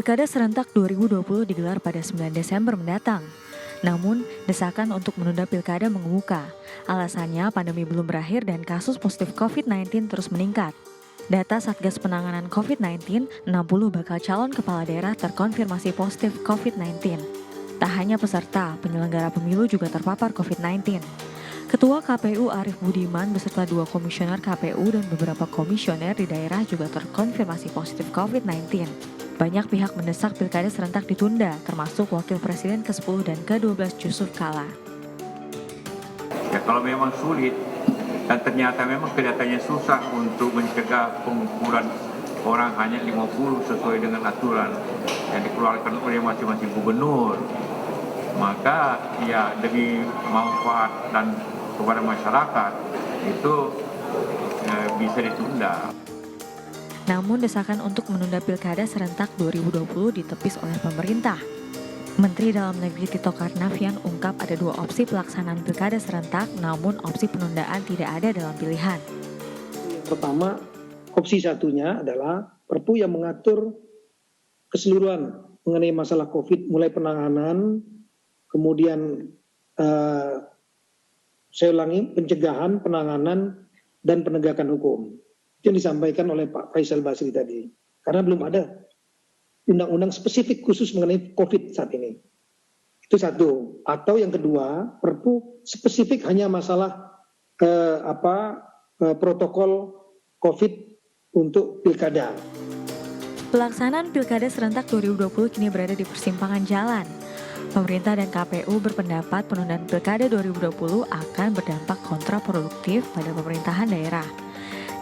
Pilkada serentak 2020 digelar pada 9 Desember mendatang. Namun, desakan untuk menunda pilkada mengemuka. Alasannya pandemi belum berakhir dan kasus positif COVID-19 terus meningkat. Data Satgas Penanganan COVID-19, 60 bakal calon kepala daerah terkonfirmasi positif COVID-19. Tak hanya peserta, penyelenggara pemilu juga terpapar COVID-19. Ketua KPU Arief Budiman beserta 2 komisioner KPU dan beberapa komisioner di daerah juga terkonfirmasi positif COVID-19. Banyak pihak mendesak pilkada serentak ditunda, termasuk Wakil Presiden ke-10 dan ke-12 Yusuf Kala. Ya, kalau memang sulit dan ternyata memang kelihatannya susah untuk mencegah pengumpulan orang hanya 50 sesuai dengan aturan yang dikeluarkan oleh masing-masing gubernur, maka ya demi manfaat dan kepada masyarakat itu bisa ditunda. Namun desakan untuk menunda pilkada serentak 2020 ditepis oleh pemerintah. Menteri Dalam Negeri Tito Karnavian ungkap ada 2 opsi pelaksanaan pilkada serentak, namun opsi penundaan tidak ada dalam pilihan. Pertama, opsi satunya adalah Perpu yang mengatur keseluruhan mengenai masalah COVID, mulai penanganan, kemudian saya ulangi, pencegahan, penanganan, dan penegakan hukum. Itu yang disampaikan oleh Pak Faisal Basri tadi. Karena belum ada undang-undang spesifik khusus mengenai COVID saat ini. Itu satu. Atau yang kedua, Perpu spesifik hanya masalah protokol COVID untuk pilkada. Pelaksanaan pilkada serentak 2020 kini berada di persimpangan jalan. Pemerintah dan KPU berpendapat penundaan pilkada 2020 akan berdampak kontraproduktif pada pemerintahan daerah.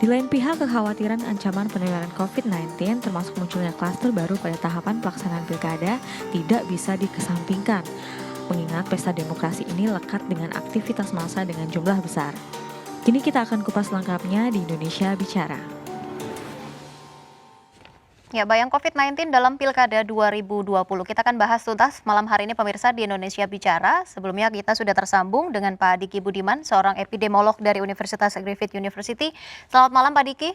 Di lain pihak, kekhawatiran ancaman penularan COVID-19 termasuk munculnya klaster baru pada tahapan pelaksanaan pilkada tidak bisa dikesampingkan, mengingat pesta demokrasi ini lekat dengan aktivitas massa dengan jumlah besar. Kini kita akan kupas lengkapnya di Indonesia Bicara. Ya, bayang COVID-19 dalam Pilkada 2020. Kita akan bahas tuntas malam hari ini pemirsa di Indonesia Bicara. Sebelumnya kita sudah tersambung dengan Pak Diki Budiman, seorang epidemiolog dari Universitas Griffith University. Selamat malam Pak Diki.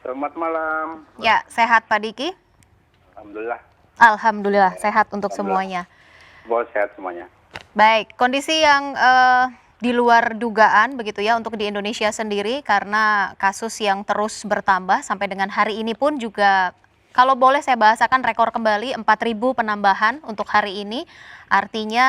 Selamat malam. Ya, sehat Pak Diki? Alhamdulillah. Alhamdulillah, sehat untuk semuanya. Sehat semuanya. Baik, kondisi yang di luar dugaan begitu ya untuk di Indonesia sendiri karena kasus yang terus bertambah sampai dengan hari ini pun juga kalau boleh saya bahasakan rekor kembali 4.000 penambahan untuk hari ini, artinya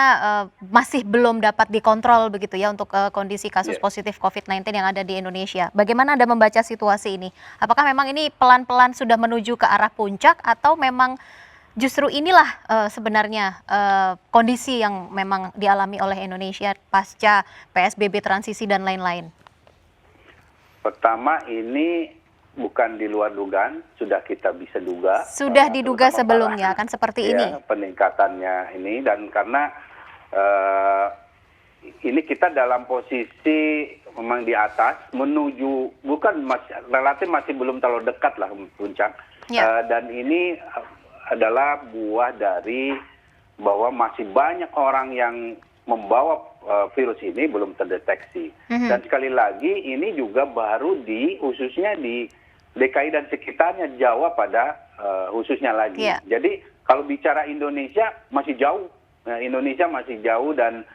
masih belum dapat dikontrol begitu ya untuk kondisi kasus positif COVID-19 yang ada di Indonesia. Bagaimana Anda membaca situasi ini? Apakah memang ini pelan-pelan sudah menuju ke arah puncak atau memang justru inilah sebenarnya kondisi yang memang dialami oleh Indonesia pasca PSBB transisi dan lain-lain? Pertama, ini bukan di luar dugaan, sudah kita bisa duga. Sudah diduga sebelumnya, kan seperti ini. Peningkatannya ini, dan karena ini kita dalam posisi memang di atas, menuju, bukan relatif masih belum terlalu dekat lah puncak. Dan ini adalah buah dari bahwa masih banyak orang yang membawa virus ini belum terdeteksi. Dan sekali lagi ini juga baru khususnya di DKI dan sekitarnya, Jawa pada khususnya lagi. Jadi kalau bicara Indonesia masih jauh. Indonesia masih jauh dan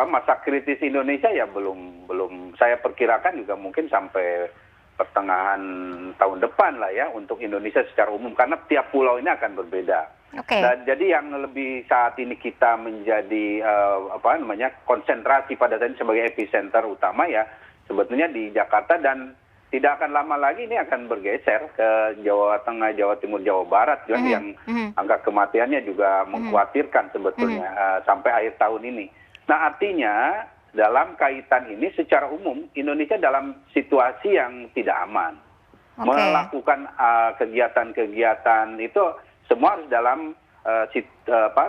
masa kritis Indonesia ya belum saya perkirakan juga mungkin sampai pertengahan tahun depan lah ya untuk Indonesia secara umum, karena tiap pulau ini akan berbeda. Dan jadi yang lebih saat ini kita menjadi konsentrasi pada saat ini sebagai epicenter utama ya sebetulnya di Jakarta, dan tidak akan lama lagi ini akan bergeser ke Jawa Tengah, Jawa Timur, Jawa Barat yang angka kematiannya juga mengkhawatirkan sebetulnya sampai akhir tahun ini. Nah, artinya dalam kaitan ini secara umum Indonesia dalam situasi yang tidak aman. Melakukan kegiatan-kegiatan itu semua harus dalam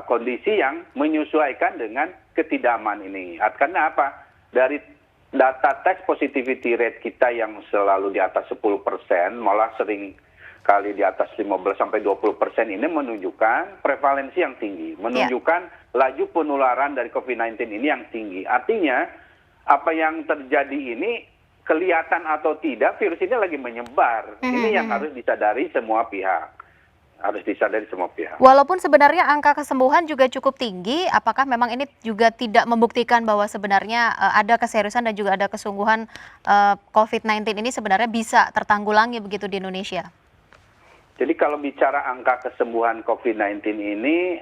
kondisi yang menyesuaikan dengan ketidakaman ini. Karena apa? Dari data test positivity rate kita yang selalu di atas 10%, malah sering kali di atas 15-20% ini menunjukkan prevalensi yang tinggi, menunjukkan laju penularan dari COVID-19 ini yang tinggi. Artinya apa yang terjadi ini kelihatan atau tidak virus ini lagi menyebar. Ini yang harus disadari semua pihak. harus disadari semua pihak. Walaupun sebenarnya angka kesembuhan juga cukup tinggi, apakah memang ini juga tidak membuktikan bahwa sebenarnya ada keseriusan dan juga ada kesungguhan COVID-19 ini sebenarnya bisa tertanggulangi begitu di Indonesia? Jadi kalau bicara angka kesembuhan COVID-19 ini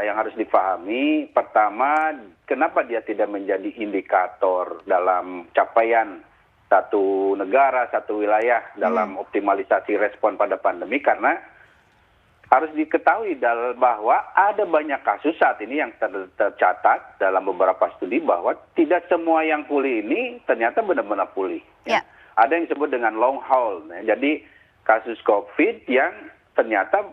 yang harus dipahami, pertama kenapa dia tidak menjadi indikator dalam capaian satu negara, satu wilayah dalam optimalisasi respon pada pandemi, karena harus diketahui bahwa ada banyak kasus saat ini yang tercatat dalam beberapa studi bahwa tidak semua yang pulih ini ternyata benar-benar pulih. Ya. Ada yang disebut dengan long haul. Jadi kasus COVID yang ternyata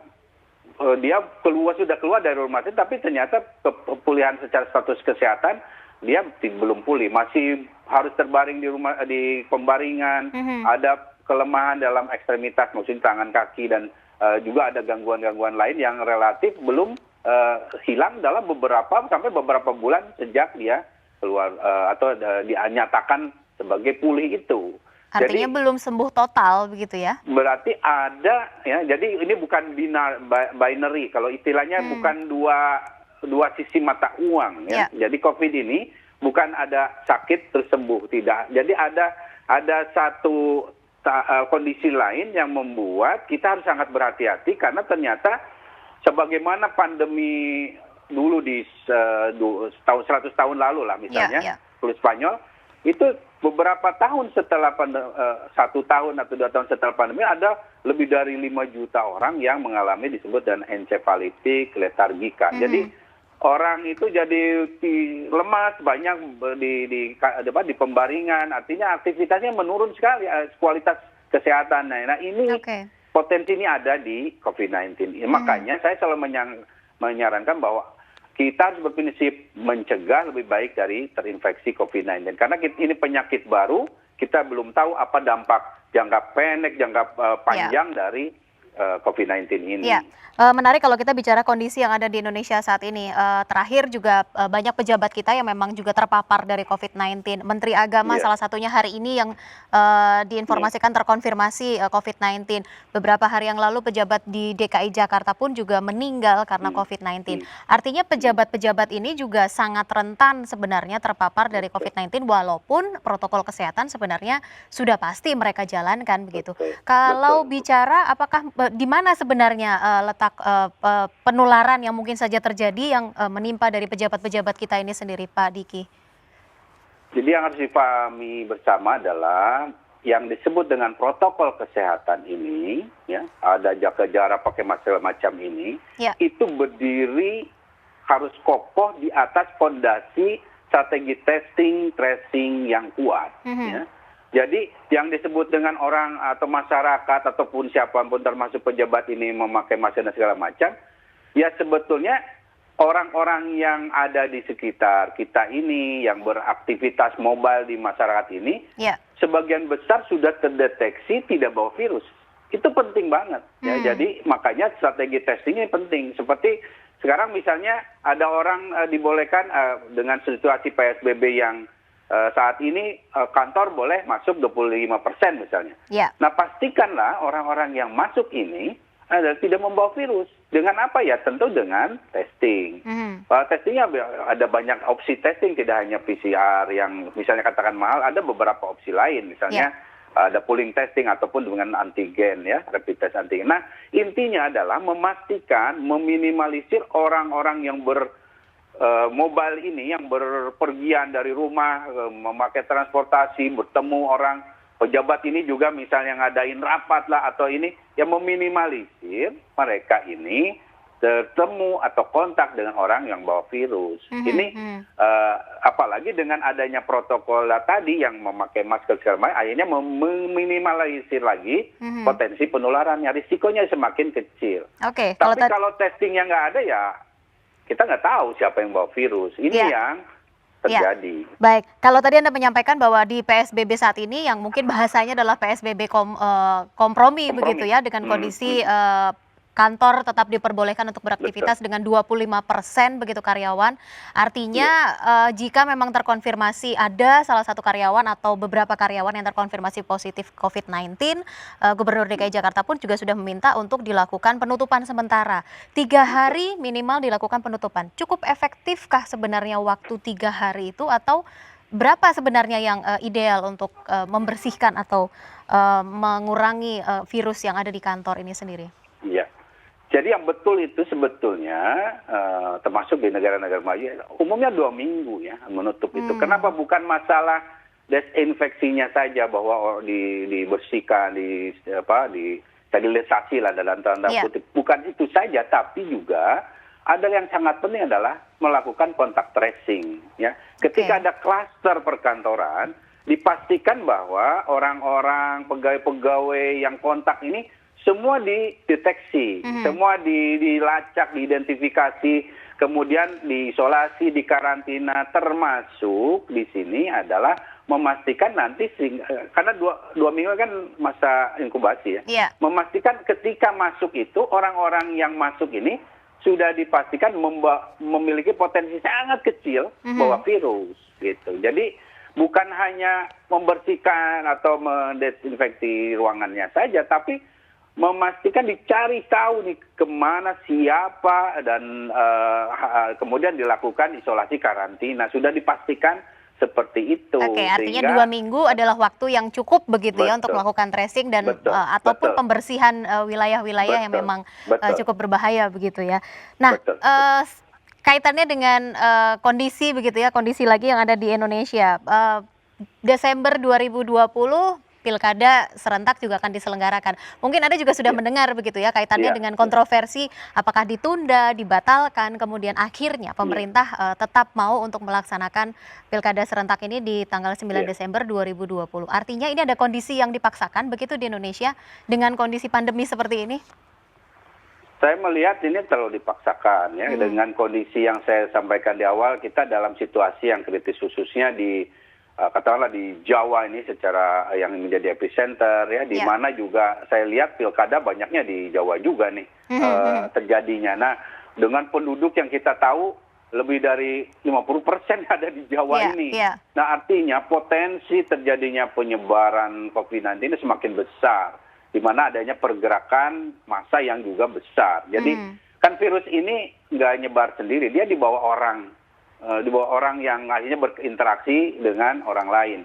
dia sudah keluar dari rumah sakit, tapi ternyata pemulihan secara status kesehatan dia belum pulih, masih harus terbaring di pembaringan, ada kelemahan dalam ekstremitas, maksudnya tangan, kaki, dan juga ada gangguan-gangguan lain yang relatif belum hilang dalam sampai beberapa bulan sejak dia keluar atau dinyatakan sebagai pulih itu. Artinya jadi, belum sembuh total begitu ya? Berarti ada ya. Jadi ini bukan binary. Kalau istilahnya bukan dua sisi mata uang ya. Jadi COVID ini bukan ada sakit terus sembuh, tidak. Jadi ada satu kondisi lain yang membuat kita harus sangat berhati-hati, karena ternyata sebagaimana pandemi dulu di 100 tahun lalu lah misalnya, flu Spanyol, itu beberapa tahun setelah 1 tahun atau 2 tahun setelah pandemi ada lebih dari 5 juta orang yang mengalami disebut dengan encephalitis letargika. Jadi orang itu jadi lemas, banyak di pembaringan, artinya aktivitasnya menurun sekali, kualitas kesehatan. Nah ini potensi ini ada di COVID-19. Makanya saya selalu menyarankan bahwa kita harus berprinsip mencegah lebih baik dari terinfeksi COVID-19. Karena ini penyakit baru, kita belum tahu apa dampak jangka pendek, jangka panjang dari COVID-19 ini. Ya, menarik kalau kita bicara kondisi yang ada di Indonesia saat ini. Terakhir juga banyak pejabat kita yang memang juga terpapar dari COVID-19. Menteri Agama salah satunya hari ini yang diinformasikan terkonfirmasi COVID-19. Beberapa hari yang lalu pejabat di DKI Jakarta pun juga meninggal karena COVID-19. Artinya pejabat-pejabat ini juga sangat rentan sebenarnya terpapar dari COVID-19 walaupun protokol kesehatan sebenarnya sudah pasti mereka jalankan begitu. Kalau bicara apakah di mana sebenarnya letak penularan yang mungkin saja terjadi yang menimpa dari pejabat-pejabat kita ini sendiri, Pak Diki? Jadi yang harus dipahami bersama adalah yang disebut dengan protokol kesehatan ini, ya, ada jaga jarak, pakai masker macam ini, itu berdiri harus kokoh di atas fondasi strategi testing, tracing yang kuat. Ya. Jadi yang disebut dengan orang atau masyarakat ataupun siapapun termasuk pejabat ini memakai masker dan segala macam, ya sebetulnya orang-orang yang ada di sekitar kita ini yang beraktivitas mobile di masyarakat ini, sebagian besar sudah terdeteksi tidak bawa virus. Itu penting banget. Ya, jadi makanya strategi testing ini penting. Seperti sekarang misalnya ada orang dibolehkan dengan situasi PSBB yang saat ini kantor boleh masuk 25% misalnya. Nah pastikanlah orang-orang yang masuk ini tidak membawa virus. Dengan apa ya? Tentu dengan testing. Testingnya ada banyak opsi testing, tidak hanya PCR yang misalnya katakan mahal, ada beberapa opsi lain. Misalnya ada pooling testing ataupun dengan antigen ya, rapid test antigen. Nah intinya adalah memastikan, meminimalisir orang-orang yang mobile ini yang berpergian dari rumah, memakai transportasi, bertemu orang, pejabat ini juga misalnya ngadain rapat lah atau ini, yang meminimalisir mereka ini bertemu atau kontak dengan orang yang bawa virus. Ini apalagi dengan adanya protokol tadi yang memakai masker segala macam, akhirnya meminimalisir lagi potensi penularannya, risikonya semakin kecil. Tapi kalau testingnya nggak ada ya kita nggak tahu siapa yang bawa virus. Ini yang terjadi. Baik, kalau tadi Anda menyampaikan bahwa di PSBB saat ini yang mungkin bahasanya adalah PSBB kompromi begitu ya, dengan kondisi kantor tetap diperbolehkan untuk beraktivitas dengan 25% begitu karyawan. Artinya jika memang terkonfirmasi ada salah satu karyawan atau beberapa karyawan yang terkonfirmasi positif COVID-19, Gubernur DKI Jakarta pun juga sudah meminta untuk dilakukan penutupan sementara. 3 hari minimal dilakukan penutupan. Cukup efektifkah sebenarnya waktu 3 hari itu atau berapa sebenarnya yang ideal untuk membersihkan atau mengurangi virus yang ada di kantor ini sendiri? Iya. Jadi yang betul itu sebetulnya termasuk di negara-negara maju umumnya 2 minggu ya menutup itu. Kenapa bukan masalah desinfeksinya saja bahwa dibersihkan, sterilisasi lah dalam tanda kutip. Bukan itu saja, tapi juga ada yang sangat penting adalah melakukan kontak tracing. Ya, ketika ada klaster perkantoran, dipastikan bahwa orang-orang pegawai-pegawai yang kontak ini semua dideteksi, semua dilacak, diidentifikasi, kemudian diisolasi, dikarantina, termasuk di sini adalah memastikan nanti karena dua minggu kan masa inkubasi ya, memastikan ketika masuk itu orang-orang yang masuk ini sudah dipastikan memiliki potensi sangat kecil bahwa virus gitu. Jadi bukan hanya membersihkan atau mendesinfeksi ruangannya saja, tapi memastikan dicari tahu nih kemana, siapa, dan kemudian dilakukan isolasi karantina. Sudah dipastikan seperti itu. Oke, artinya 2 minggu adalah waktu yang cukup begitu ya untuk melakukan tracing dan ataupun pembersihan wilayah-wilayah yang memang cukup berbahaya begitu ya. Nah, kaitannya dengan kondisi begitu ya, kondisi lagi yang ada di Indonesia. Desember 2020 Pilkada serentak juga akan diselenggarakan. Mungkin Anda juga sudah mendengar begitu ya kaitannya dengan kontroversi apakah ditunda, dibatalkan, kemudian akhirnya pemerintah tetap mau untuk melaksanakan Pilkada serentak ini di tanggal 9 Desember 2020. Artinya ini ada kondisi yang dipaksakan begitu di Indonesia dengan kondisi pandemi seperti ini? Saya melihat ini terlalu dipaksakan ya dengan kondisi yang saya sampaikan di awal, kita dalam situasi yang kritis khususnya di katakanlah di Jawa ini secara yang menjadi epicenter ya, di mana juga saya lihat pilkada banyaknya di Jawa juga nih terjadinya. Nah, dengan penduduk yang kita tahu lebih dari 50% ada di Jawa ini. Nah, artinya potensi terjadinya penyebaran COVID-19 ini semakin besar, di mana adanya pergerakan massa yang juga besar. Jadi kan virus ini nggak nyebar sendiri, dia dibawa orang yang akhirnya berinteraksi dengan orang lain.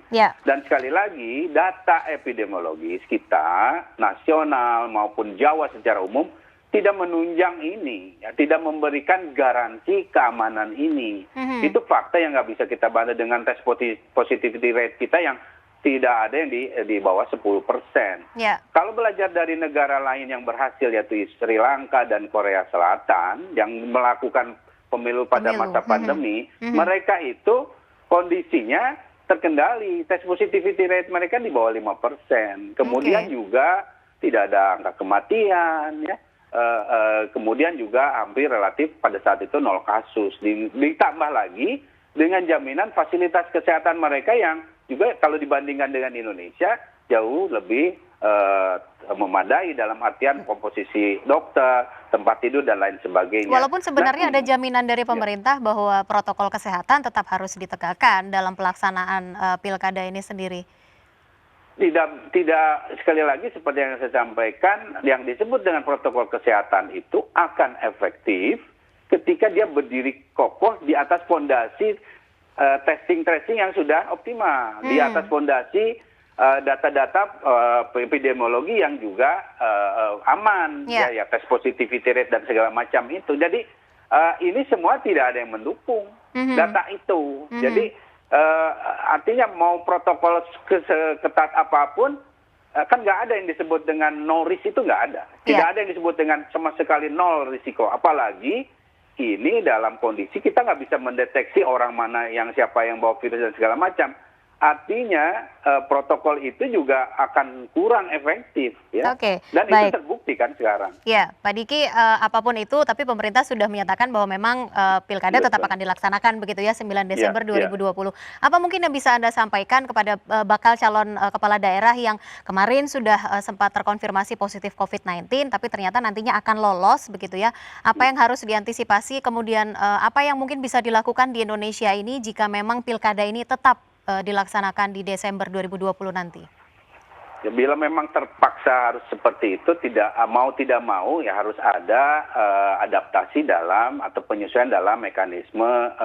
Dan sekali lagi data epidemiologis kita nasional maupun Jawa secara umum tidak menunjang ini, ya, tidak memberikan garansi keamanan ini. Itu fakta yang nggak bisa kita bantah dengan tes positivity rate kita yang tidak ada yang di bawah 10%. Kalau belajar dari negara lain yang berhasil yaitu Sri Lanka dan Korea Selatan yang melakukan pemilu pada masa pandemi, mereka itu kondisinya terkendali, tes positivity rate mereka di bawah 5%. Kemudian juga tidak ada angka kematian, ya. Kemudian juga hampir relatif pada saat itu 0 kasus. Ditambah lagi dengan jaminan fasilitas kesehatan mereka yang juga kalau dibandingkan dengan Indonesia jauh lebih memadai dalam artian komposisi dokter, tempat tidur dan lain sebagainya. Walaupun sebenarnya ada jaminan dari pemerintah bahwa protokol kesehatan tetap harus ditegakkan dalam pelaksanaan pilkada ini sendiri. Tidak sekali lagi seperti yang saya sampaikan, yang disebut dengan protokol kesehatan itu akan efektif ketika dia berdiri kokoh di atas fondasi testing tracing yang sudah optimal, di atas fondasi data-data epidemiologi yang juga aman, ya tes positivity rate dan segala macam itu. Jadi ini semua tidak ada yang mendukung data itu. Jadi artinya mau protokol seketat apapun, kan nggak ada yang disebut dengan no risk, itu nggak ada. Tidak ada yang disebut dengan sama sekali nol risiko. Apalagi ini dalam kondisi kita nggak bisa mendeteksi orang mana siapa yang bawa virus dan segala macam. artinya protokol itu juga akan kurang efektif, ya. Oke, Dan baik. itu terbukti kan sekarang. Ya, Pak Diki, apapun itu, tapi pemerintah sudah menyatakan bahwa memang pilkada tetap Betul. akan dilaksanakan begitu ya 9 Desember Ya, ya. 2020. Apa mungkin yang bisa Anda sampaikan kepada bakal calon kepala daerah yang kemarin sudah sempat terkonfirmasi positif COVID-19, tapi ternyata nantinya akan lolos begitu ya? Apa yang harus diantisipasi, kemudian apa yang mungkin bisa dilakukan di Indonesia ini jika memang pilkada ini tetap dilaksanakan di Desember 2020 nanti? Ya, bila memang terpaksa harus seperti itu, tidak mau ya harus ada adaptasi dalam atau penyesuaian dalam mekanisme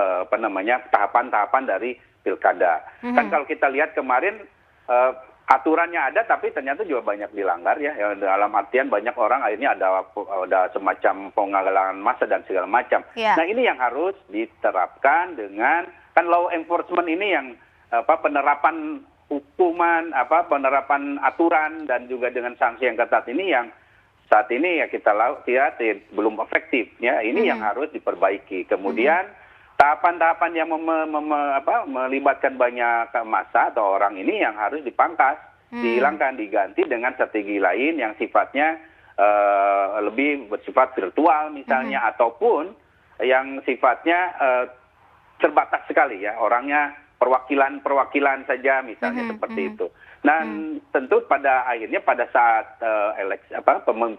tahapan-tahapan dari pilkada. Kan kalau kita lihat kemarin aturannya ada, tapi ternyata juga banyak dilanggar ya. Dalam artian banyak orang akhirnya ada semacam penggalangan massa dan segala macam. Ya. Nah ini yang harus diterapkan dengan kan law enforcement ini yang penerapan hukuman, penerapan aturan dan juga dengan sanksi yang ketat ini yang saat ini ya kita lihat belum efektif ya. Ini yang harus diperbaiki. Kemudian tahapan-tahapan yang melibatkan banyak massa atau orang ini yang harus dipangkas, dihilangkan, diganti dengan strategi lain yang sifatnya lebih bersifat virtual misalnya ataupun yang sifatnya terbatas sekali ya, orangnya perwakilan saja misalnya seperti itu. Dan tentu pada akhirnya pada saat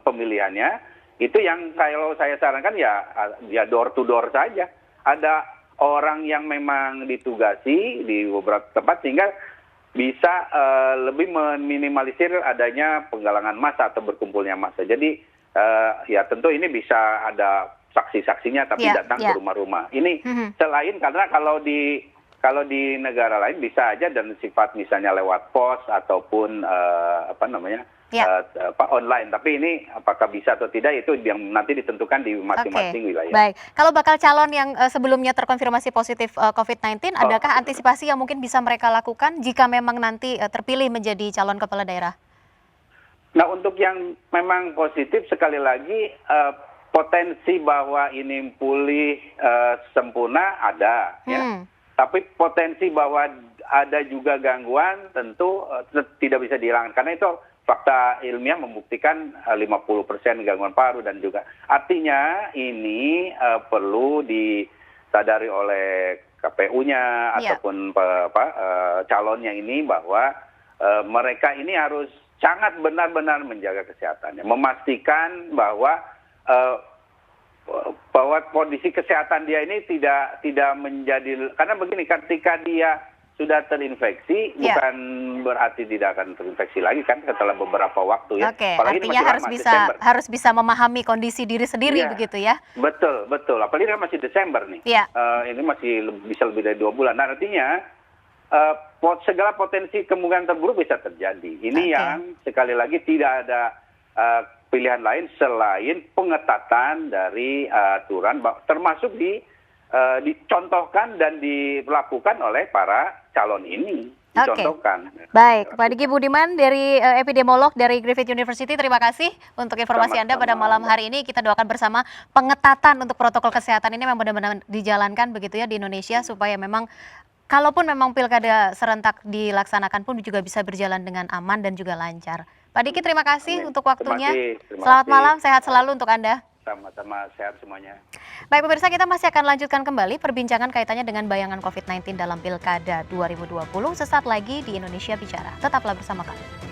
pemilihannya itu yang kalau saya sarankan ya door to door saja. Ada orang yang memang ditugasi di beberapa tempat sehingga bisa lebih meminimalisir adanya penggalangan massa atau berkumpulnya massa. Jadi ya tentu ini bisa ada saksi-saksinya tapi datang ke rumah-rumah. Ini selain karena kalau di negara lain bisa aja dan sifat misalnya lewat pos ataupun online. Tapi ini apakah bisa atau tidak itu yang nanti ditentukan di masing-masing wilayah. Baik, kalau bakal calon yang sebelumnya terkonfirmasi positif COVID-19, adakah antisipasi yang mungkin bisa mereka lakukan jika memang nanti terpilih menjadi calon kepala daerah? Nah untuk yang memang positif sekali lagi potensi bahwa ini pulih sempurna ada ya. Tapi potensi bahwa ada juga gangguan tentu tidak bisa dihilangkan. Karena itu fakta ilmiah membuktikan 50% gangguan paru dan juga. Artinya ini perlu disadari oleh KPU-nya ataupun calonnya ini bahwa mereka ini harus sangat benar-benar menjaga kesehatannya. Memastikan bahwa kondisi kesehatan dia ini tidak menjadi, karena begini, ketika dia sudah terinfeksi bukan berarti tidak akan terinfeksi lagi kan setelah beberapa waktu ya. Oke, artinya harus bisa memahami kondisi diri sendiri begitu ya. Betul. Apalagi kan masih Desember nih. Ini masih bisa lebih dari 2 bulan. Nah, artinya segala potensi kemungkinan terburuk bisa terjadi. Ini yang sekali lagi tidak ada pilihan lain selain pengetatan dari aturan, termasuk dicontohkan dan dilakukan oleh para calon ini. Dicontohkan. Baik, Pak Diki Budiman dari epidemiolog dari Griffith University, terima kasih untuk informasi Anda pada malam hari ini. Kita doakan bersama pengetatan untuk protokol kesehatan ini memang benar-benar dijalankan begitu ya di Indonesia supaya memang kalaupun memang pilkada serentak dilaksanakan pun juga bisa berjalan dengan aman dan juga lancar. Pak Diki, terima kasih untuk waktunya. Selamat malam, sehat selalu untuk Anda. Sama-sama, sehat semuanya. Baik pemirsa, kita masih akan lanjutkan kembali perbincangan kaitannya dengan bayangan COVID-19 dalam Pilkada 2020 sesaat lagi di Indonesia Bicara. Tetaplah bersama kami.